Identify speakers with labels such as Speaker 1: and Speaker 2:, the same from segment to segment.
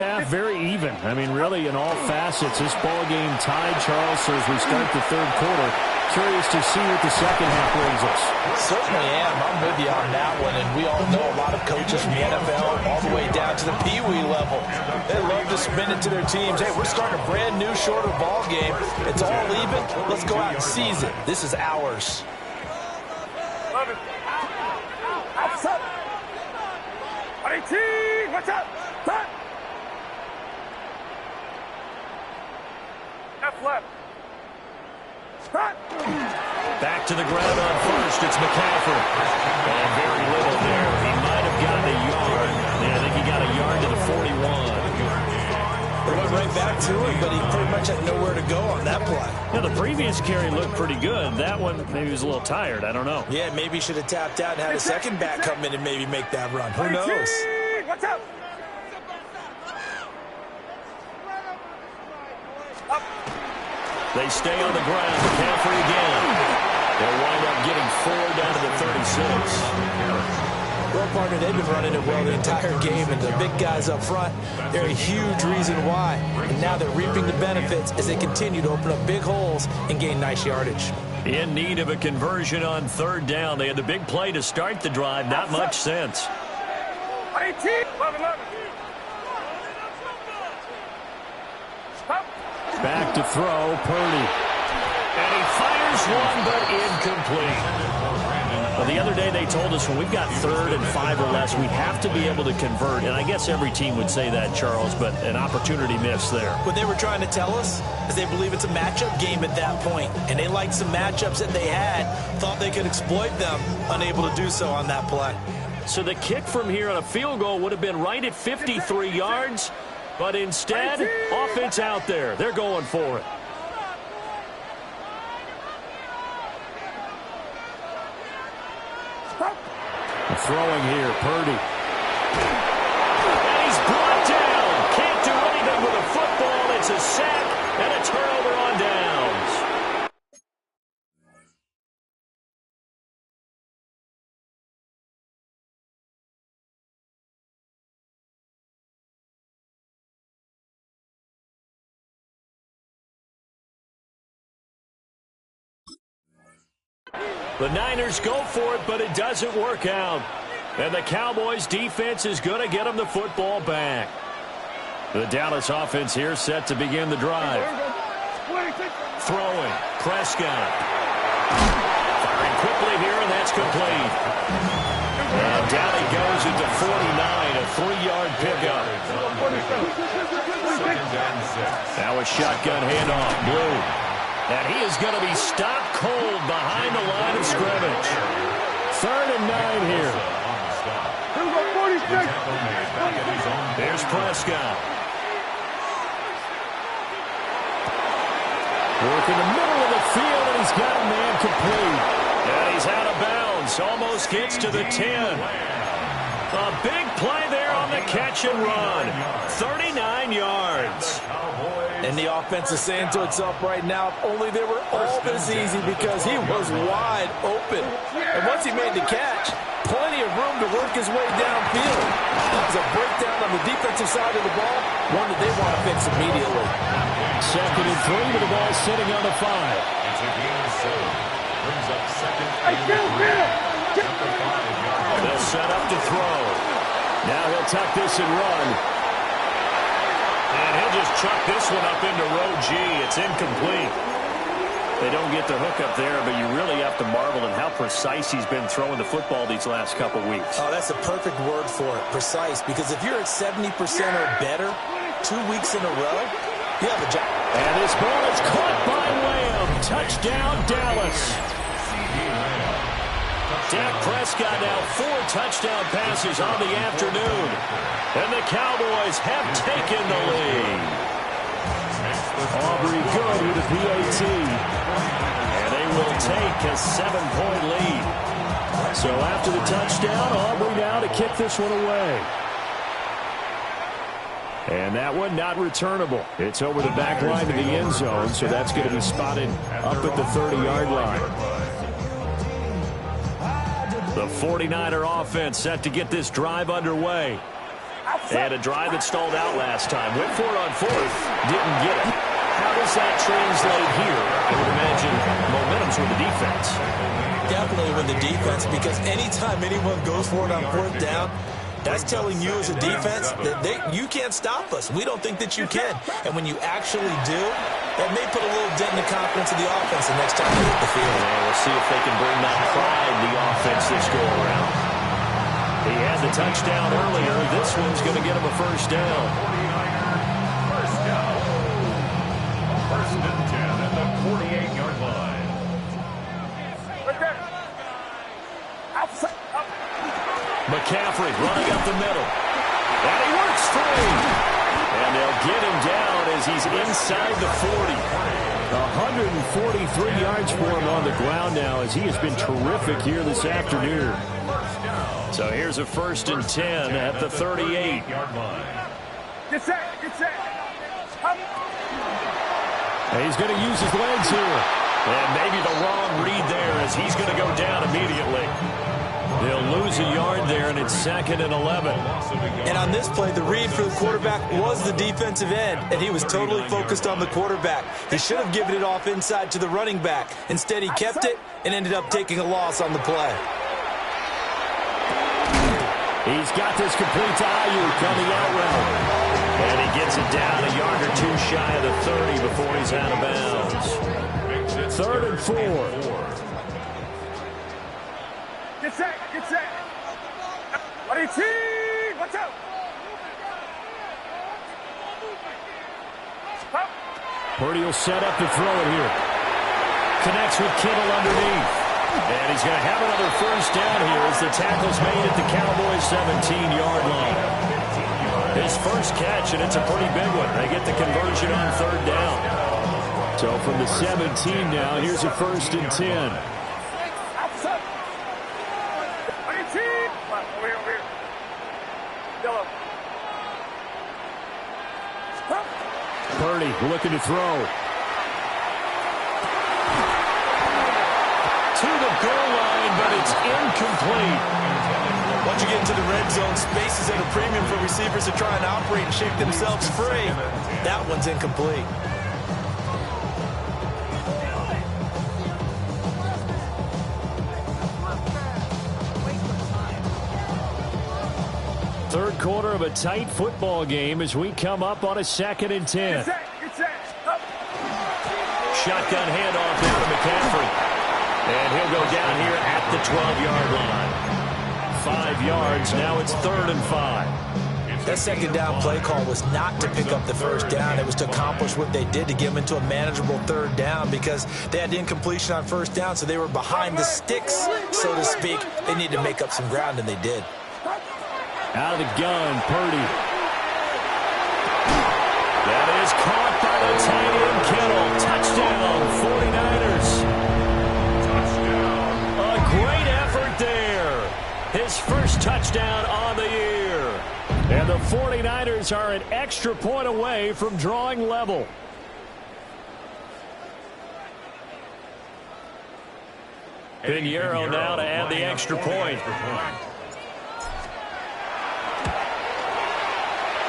Speaker 1: Very even. I mean, really, in all facets, this ball game tied, Charles. So as we start the third quarter, curious to see what the second half brings us.
Speaker 2: Certainly am. I'm with you on that one. And we all know a lot of coaches from the NFL all the way down to the Pee-wee level. They love to spin it to their teams. Hey, we're starting a brand new, shorter ball game. It's all even. Let's go out and seize it. This is ours.
Speaker 3: What's up? What's up? Left.
Speaker 1: Back to the ground on first. It's McCaffrey. And very little there. He might have gotten a yard. Yeah, I think he got a yard to the 41.
Speaker 2: They went right back to it, but he pretty much had nowhere to go on that play.
Speaker 1: Yeah, the previous carry looked pretty good. That one, maybe he was a little tired. I don't know.
Speaker 2: Yeah, maybe he should have tapped out and had a second back come in and maybe make that run. Who knows?
Speaker 3: What's up?
Speaker 1: They stay on the ground. McCaffrey again. They'll wind up getting 4 down to the 36.
Speaker 2: Well, partner, they've been running it well the entire game, and the big guys up front, they're a huge reason why. And now they're reaping the benefits as they continue to open up big holes and gain nice yardage.
Speaker 1: In need of a conversion on third down. They had the big play to start the drive. Not much sense.
Speaker 3: 18. 11.
Speaker 1: Back to throw, Purdy. And he fires one, but incomplete. Well, the other day they told us when we've got 3rd and 5 or less, we have to be able to convert. And I guess every team would say that, Charles, but an opportunity missed there.
Speaker 2: What they were trying to tell us is they believe it's a matchup game at that point. And they liked some matchups that they had, thought they could exploit them, unable to do so on that play.
Speaker 1: So the kick from here on a field goal would have been right at 53 yards. But instead, offense out there. They're going for it. Throwing here, Purdy. And he's brought down. Can't do anything with a football. It's a sack and a turnover on downs. The Niners go for it, but it doesn't work out. And the Cowboys' defense is going to get them the football back. The Dallas offense here set to begin the drive. Throwing. Prescott. Firing quickly here, and that's complete. And down he goes into 49, a 3-yard pickup. Now a shotgun handoff. Blue. And he is going to be stopped cold behind the line of scrimmage. 3rd and 9 here. There's Prescott. Work in the middle of the field, and he's got a man complete. And he's out of bounds. Almost gets to the 10. A big play there on the catch and run. 39 yards.
Speaker 2: And the offense is saying to itself right now, if only they were all this easy, because he was wide open. And once he made the catch, plenty of room to work his way downfield. That was a breakdown on the defensive side of the ball, one that they want to fix immediately.
Speaker 1: 2nd and 3 with the ball sitting on the 5. They'll set up to throw. Now he'll tuck this and run. And he'll just chuck this one up into row G. It's incomplete. They don't get the hook up there, but you really have to marvel at how precise he's been throwing the football these last couple weeks.
Speaker 2: Oh, that's a perfect word for it, precise, because if you're at 70% or better 2 weeks in a row, you have a job.
Speaker 1: And this ball is caught by Lamb. Touchdown, Dallas. Dak Prescott now 4 touchdown passes on the afternoon. And the Cowboys have taken the lead. Aubrey good with the PAT. And they will take a 7-point lead. So after the touchdown, Aubrey now to kick this one away. And that one not returnable. It's over the back line to the end zone, so that's going to be spotted up at the 30-yard line. The 49er offense set to get this drive underway. And a drive that stalled out last time. Went for it on fourth. Didn't get it. How does that translate here? I would imagine momentum's with the defense.
Speaker 2: Definitely with the defense, because anytime anyone goes for it on fourth down, that's telling you as a defense that you can't stop us. We don't think that you can. And when you actually do, that may put a little dent in the confidence of the offense the next time they hit the field.
Speaker 1: And we'll see if they can bring that pride the offense this go around. He had the touchdown earlier. This one's going to get him a first down.
Speaker 4: First and 10 at the 48-yard line.
Speaker 1: McCaffrey running up the middle. And he works free. And they'll get him down as he's inside the 40.
Speaker 5: 143 yards for him on the ground now as he has been terrific here this afternoon.
Speaker 1: So here's a first and 10 at the 38-yard line.
Speaker 3: Get set, get set.
Speaker 5: And he's going to use his legs here.
Speaker 1: And maybe the wrong read there as he's going to go down immediately. They'll lose a yard there, and it's 2nd and 11.
Speaker 2: And on this play, the read for the quarterback was the defensive end, and he was totally focused on the quarterback. He should have given it off inside to the running back. Instead, he kept it and ended up taking a loss on the play.
Speaker 5: He's got this complete to Ayuk on the out route.
Speaker 1: And he gets it down a yard or two shy of the 30 before he's out of bounds.
Speaker 5: 3rd and 4.
Speaker 3: Get set, get set. What do you see? Watch out.
Speaker 5: Purdy will set up to throw it here. Connects with Kittle underneath.
Speaker 1: And he's going to have another first down here as the tackle's made at the Cowboys' 17-yard line. His first catch, and it's a pretty big one. They get the conversion on 3rd down.
Speaker 5: So from the 17 now, here's a first and 10. Purdy looking to throw.
Speaker 1: To the goal line, but it's incomplete.
Speaker 2: Once you get into the red zone, space is at a premium for receivers to try and operate and shake themselves free. That one's incomplete.
Speaker 5: Third quarter of a tight football game as we come up on a 2nd and 10.
Speaker 1: Shotgun handoff there to McCaffrey. And he'll go down here at the 12-yard line. 5 yards. Now it's 3rd and 5.
Speaker 2: That second down play call was not to pick up the first down. It was to accomplish what they did to get them into a manageable 3rd down because they had incompletion on first down, so they were behind the sticks, so to speak. They needed to make up some ground, and they did.
Speaker 5: Out of the gun, Purdy.
Speaker 1: That is caught by the tight end, Kittle. Touchdown, 49ers. A great effort there. His first touchdown on the year.
Speaker 5: And the 49ers are an extra point away from drawing level.
Speaker 1: Pinheiro now to add the extra point.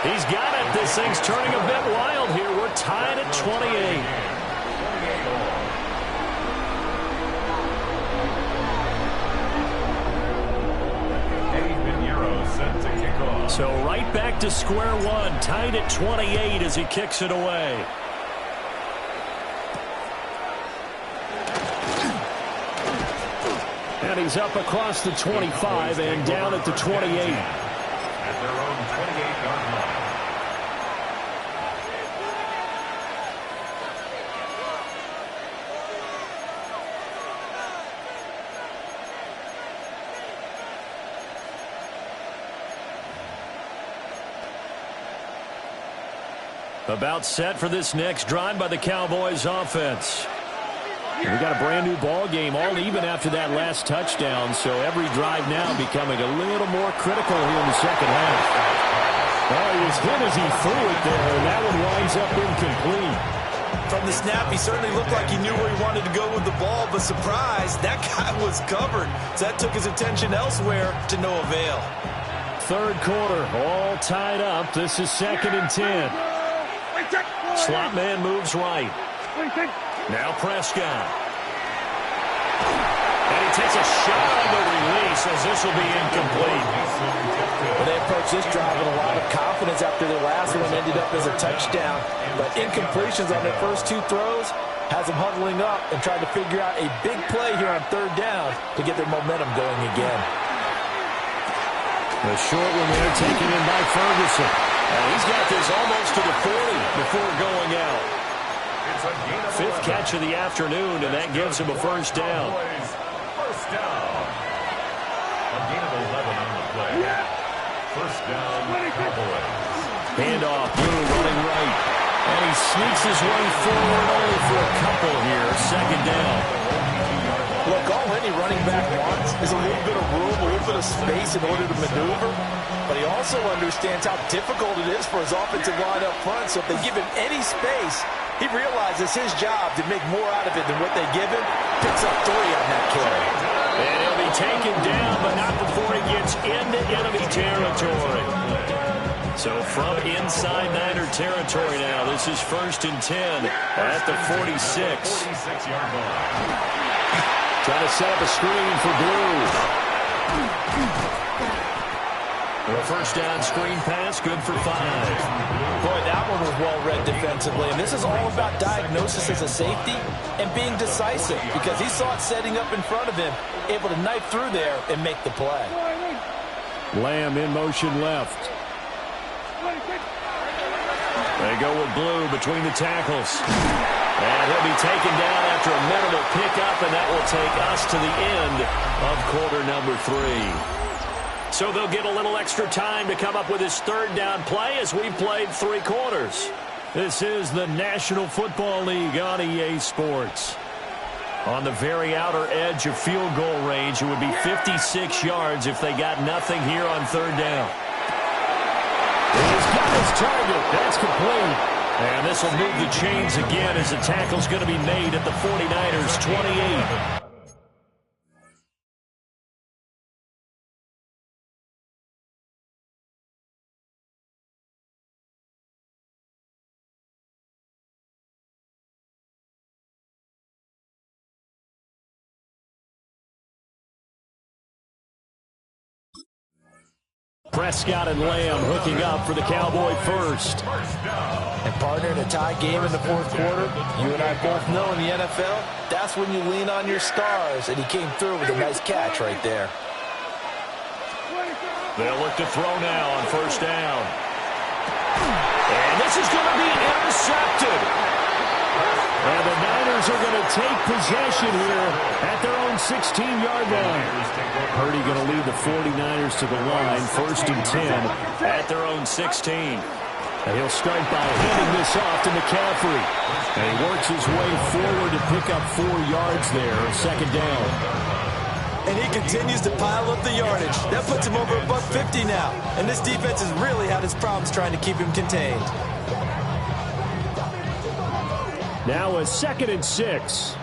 Speaker 1: He's got it. This thing's turning a bit wild here. We're tied at 28. So right back to square one. Tied at 28 as he kicks it away.
Speaker 5: And he's up across the 25 and down at the 28.
Speaker 4: At their own 28-yard line.
Speaker 1: About set for this next drive by the Cowboys offense.
Speaker 5: We got a brand new ball game, all even after that last touchdown. So every drive now becoming a little more critical here in the second half. Well, he was hit as he threw it there, and that one winds up incomplete.
Speaker 2: From the snap, he certainly looked like he knew where he wanted to go with the ball, but surprise, that guy was covered. So that took his attention elsewhere to no avail.
Speaker 5: third quarter, all tied up. This is 2nd and 10.
Speaker 1: Slot man moves right. Now Prescott. And he takes a shot on the release as this will be incomplete.
Speaker 2: Well, they approached this drive with a lot of confidence after their last one ended up as a touchdown. But incompletions on their first 2 throws has them huddling up and trying to figure out a big play here on 3rd down to get their momentum going again.
Speaker 5: The short one there taken in by Ferguson.
Speaker 1: And he's got this almost to the 40 before going out. 5th catch of the afternoon, and that gives him a first down.
Speaker 4: First down. A gain of 11 on the play. First down, Cowboys.
Speaker 1: Handoff, Blue running right. And he sneaks his way forward only for a couple here. 2nd down.
Speaker 2: Look, all any running back wants is a little bit of room, a little bit of space in order to maneuver. But he also understands how difficult it is for his offensive line up front. So if they give him any space, he realizes his job to make more out of it than what they give him. Picks up 3 on that carry.
Speaker 1: And he'll be taken down, but not before he gets into enemy territory. So from inside Niner territory now, this is 1st and 10 at the 46.
Speaker 4: 46-yard line.
Speaker 5: Trying to set up a screen for Blue.
Speaker 1: A first down screen pass, good for 5.
Speaker 2: Boy, that one was well read defensively. And this is all about diagnosis as a safety and being decisive because he saw it setting up in front of him, able to knife through there and make the play.
Speaker 5: Lamb in motion left.
Speaker 1: They go with Blue between the tackles. And he'll be taken down after a minimal pickup, and that will take us to the end of quarter number 3. So they'll get a little extra time to come up with his 3rd down play as we've played 3 quarters.
Speaker 5: This is the National Football League on EA Sports.
Speaker 1: On the very outer edge of field goal range, it would be 56 yards if they got nothing here on 3rd down.
Speaker 5: He's got his target. That's complete.
Speaker 1: And this will move the chains again as the tackle's going to be made at the 49ers' 28.
Speaker 5: Prescott and Lamb hooking up for the Cowboy first.
Speaker 2: And partner, in a tie game in the 4th quarter, you and I both know in the NFL, that's when you lean on your stars, and he came through with a nice catch right there.
Speaker 1: They'll look to throw now on 1st down. And this is going to be intercepted.
Speaker 5: And the Niners are going to take possession here at their own 16-yard line. Purdy going to lead the 49ers to the line, 1st and 10
Speaker 1: at their own 16.
Speaker 5: And he'll start by handing this off to McCaffrey. And he works his way forward to pick up 4 yards there, 2nd down.
Speaker 2: And he continues to pile up the yardage. That puts him over $150 now. And this defense has really had its problems trying to keep him contained.
Speaker 5: Now a 2nd and 6.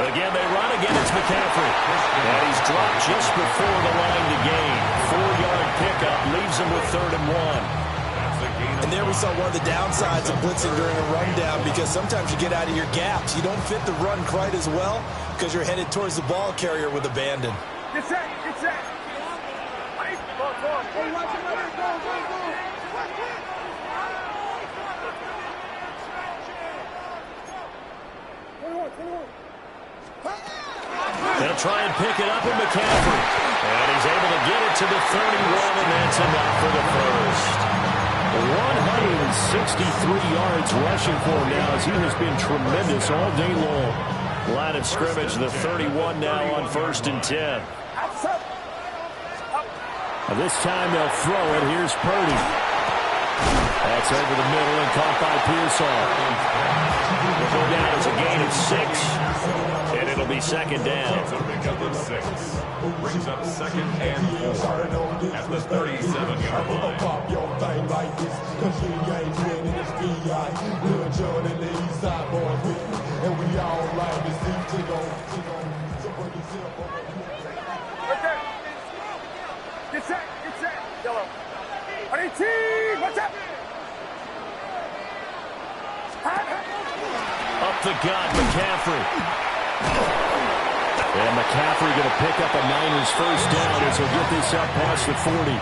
Speaker 1: Again, they run again. It's McCaffrey. And he's dropped just before the line to gain. 4-yard pickup leaves him with 3rd and 1.
Speaker 2: And there we saw one of the downsides of blitzing during a rundown because sometimes you get out of your gaps. You don't fit the run quite as well because you're headed towards the ball carrier with abandon.
Speaker 3: Get set, get set.
Speaker 1: They'll try and pick it up with McCaffrey. And he's able to get it to the 31, and that's enough for the first.
Speaker 5: 163 yards rushing for him now as he has been tremendous all day long.
Speaker 1: Line of scrimmage, the 31 now on 1st and 10.
Speaker 5: This time they'll throw it. Here's Purdy. That's over the middle and caught by Pearsall.
Speaker 1: Will go down as a gain of 6. And it'll be 2nd down.
Speaker 4: Pickup of 6. Brings up 2nd and 4 at the 37-yard line.
Speaker 3: set. Get set. Yellow. On 18. What's up?
Speaker 5: Up the gut, McCaffrey. And McCaffrey going to pick up a Niners first down as he'll get this up past the 40.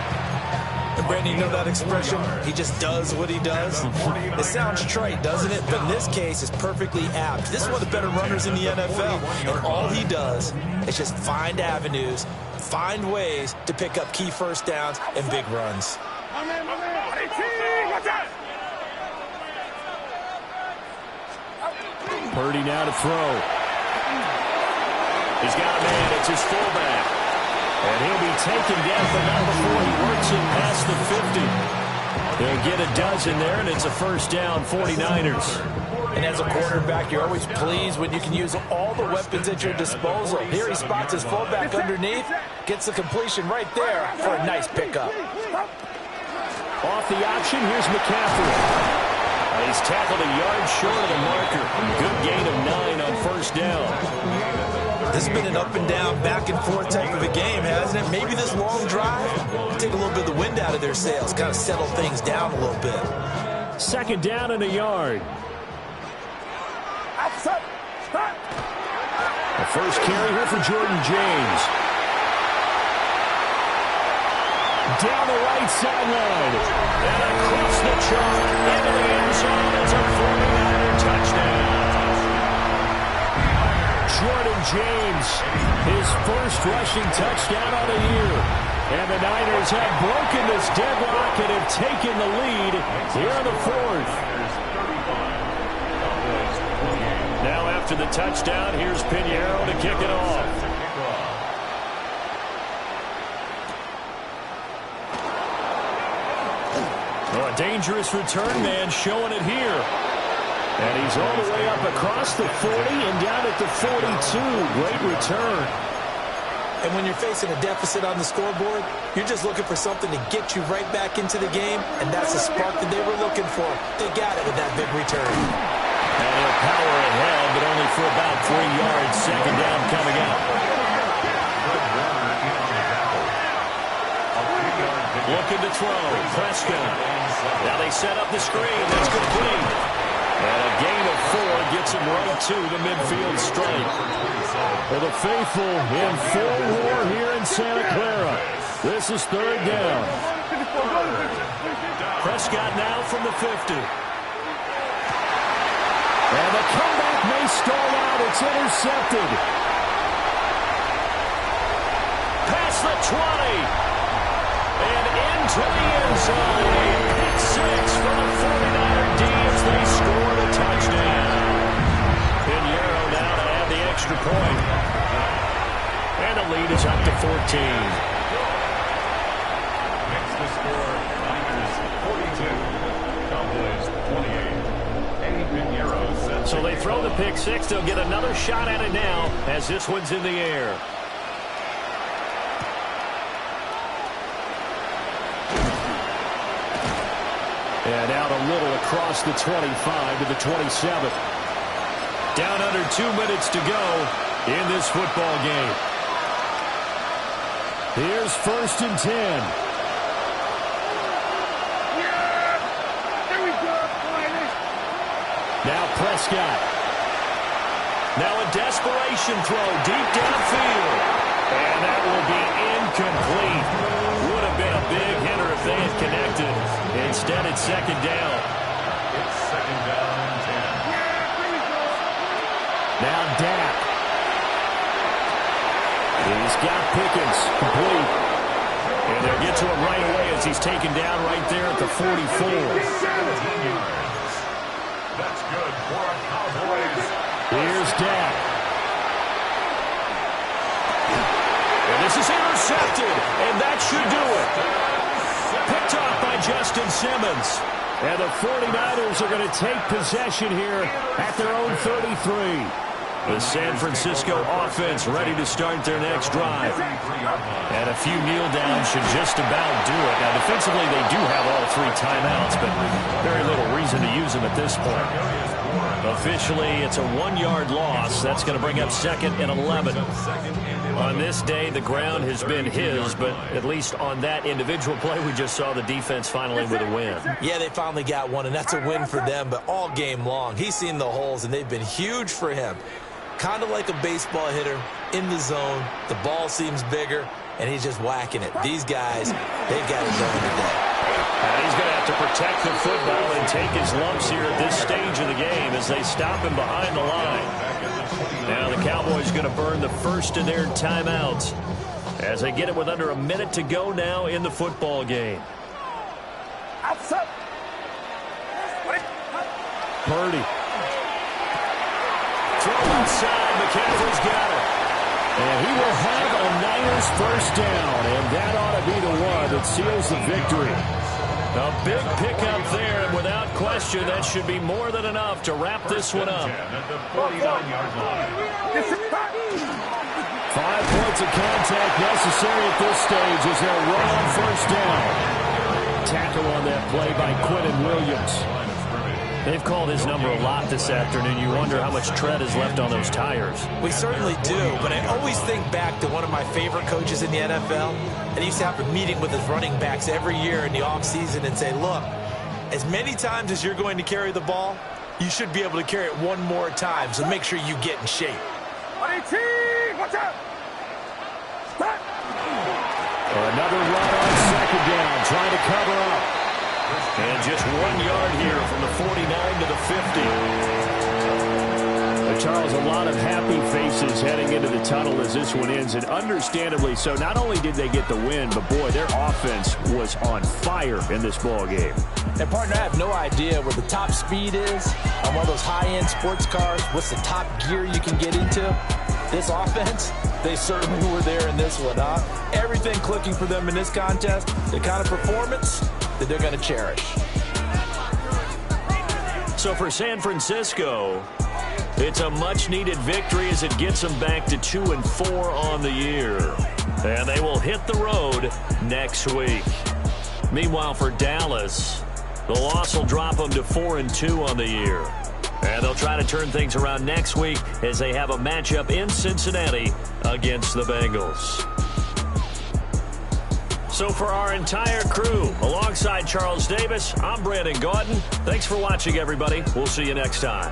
Speaker 2: And Brandon, you know that expression? He just does what he does. It sounds trite, doesn't it? But in this case, it's perfectly apt. This is one of the better runners in the NFL. And all he does is just find avenues, find ways to pick up key first downs and big runs.
Speaker 3: My man. 18. What's up?
Speaker 5: Purdy now to throw. He's got a man. It's his fullback. And he'll be taken down, but not before he works it past the 50. They'll get a dozen there, and it's a first down, 49ers.
Speaker 2: And as a quarterback, you're always pleased when you can use all the weapons at your disposal. Here he spots his fullback underneath, gets the completion right there for a nice pickup.
Speaker 5: Off the option, here's McCaffrey. He's tackled a yard short of the marker. Good gain of 9 on first down.
Speaker 2: This has been an up and down, back and forth type of a game, hasn't it? Maybe this long drive take a little bit of the wind out of their sails, kind of settle things down a little bit.
Speaker 5: Second down and a yard. The first carry here for Jordan James. Down the right sideline. And across the chalk into the end zone. It's a 49er touchdown. Jordan James, his first rushing touchdown of the year. And the Niners have broken this deadlock and have taken the lead here in the fourth. Now after the touchdown, here's Pinheiro to kick it off. Oh, a dangerous return man showing it here. And he's all the way up across the 40 and down at the 42. Great return.
Speaker 2: And when you're facing a deficit on the scoreboard, you're just looking for something to get you right back into the game, and that's the spark that they were looking for. They got it with that big return.
Speaker 5: And he'll power ahead, but only for about 3 yards. Second down coming up. Looking to throw. Prescott. Now they set up the screen. That's complete. And a gain of 4 gets him right to the midfield stripe. For the faithful in full war here in Santa Clara. This is third down. Prescott now from the 50. And the comeback may stall out. It's intercepted. Past the 20. And into the end zone. Pick 6 for the 49er D as they score the touchdown. Pinheiro now to add the extra point. And the lead is up to 14.
Speaker 4: Next to score, Niners 42, Cowboys 28. Eddie Pinheiro sets.
Speaker 5: So they throw the pick 6. They'll get another shot at it now as this one's in the air. And out a little across the 25 to the 27. Down under 2 minutes to go in this football game. Here's first and 10.
Speaker 3: Here we go.
Speaker 5: Now Prescott. Now a desperation throw deep downfield. And that will be incomplete. Would have been a big hitter if they had connected. Instead, it's second down.
Speaker 4: It's second down and 10.
Speaker 5: Now Dak. He's got Pickens complete. And they'll get to him right away as he's taken down right there at the 44.
Speaker 4: 17 yards. That's good for a Cowboys.
Speaker 5: Here's Dak. And this is intercepted. And that should do it. Picked off by Justin Simmons. And the 49ers are going to take possession here at their own 33. The San Francisco offense ready to start their next drive. And a few kneel downs should just about do it. Now, defensively, they do have all 3 timeouts, but very little reason to use them at this point.
Speaker 1: Officially, it's a 1-yard loss. That's going to bring up 2nd and 11. On this day, the ground has been his, but at least on that individual play, we just saw the defense finally with a win.
Speaker 2: Yeah, they finally got one, and that's a win for them, but all game long, he's seen the holes, and they've been huge for him. Kind of like a baseball hitter in the zone. The ball seems bigger, and he's just whacking it. These guys, they've got it going today.
Speaker 1: And he's going to have to protect the football and take his lumps here at this stage of the game as they stop him behind the line. Now the Cowboys going to burn the first of their timeouts as they get it with under a minute to go now in the football game.
Speaker 3: Outside.
Speaker 5: Purdy.
Speaker 1: Throw inside. McCaffrey's got it.
Speaker 5: And he will have a Niners first down, and that ought to be the one that seals the victory.
Speaker 1: A big pickup there, and without question, that should be more than enough to wrap this one up.
Speaker 4: At the 49-yard line.
Speaker 5: 5 points of contact necessary at this stage as they'll run on first down. Tackle on that play by Quinnen Williams.
Speaker 1: They've called his number a lot this afternoon. You wonder how much tread is left on those tires.
Speaker 2: We certainly do, but I always think back to one of my favorite coaches in the NFL, and he used to have a meeting with his running backs every year in the offseason and say, look, as many times as you're going to carry the ball, you should be able to carry it one more time, so make sure you get in shape.
Speaker 3: Watch out!
Speaker 5: Another run on second down, trying to cover up.
Speaker 1: And just 1 yard here from the 49 to the 50.
Speaker 5: Charles, a lot of happy faces heading into the tunnel as this one ends, and understandably so. Not only did they get the win, but boy, their offense was on fire in this ball game.
Speaker 2: And partner, I have no idea where the top speed is on one of those high-end sports cars. What's the top gear you can get into? This offense, they certainly were there in this one, huh? Everything clicking for them in this contest, the kind of performance that they're going to cherish.
Speaker 1: So for San Francisco, it's a much-needed victory as it gets them back to 2-4 on the year. And they will hit the road next week. Meanwhile, for Dallas, the loss will drop them to 4-2 on the year. And they'll try to turn things around next week as they have a matchup in Cincinnati against the Bengals. So for our entire crew, alongside Charles Davis, I'm Brandon Gaudin. Thanks for watching, everybody. We'll see you next time.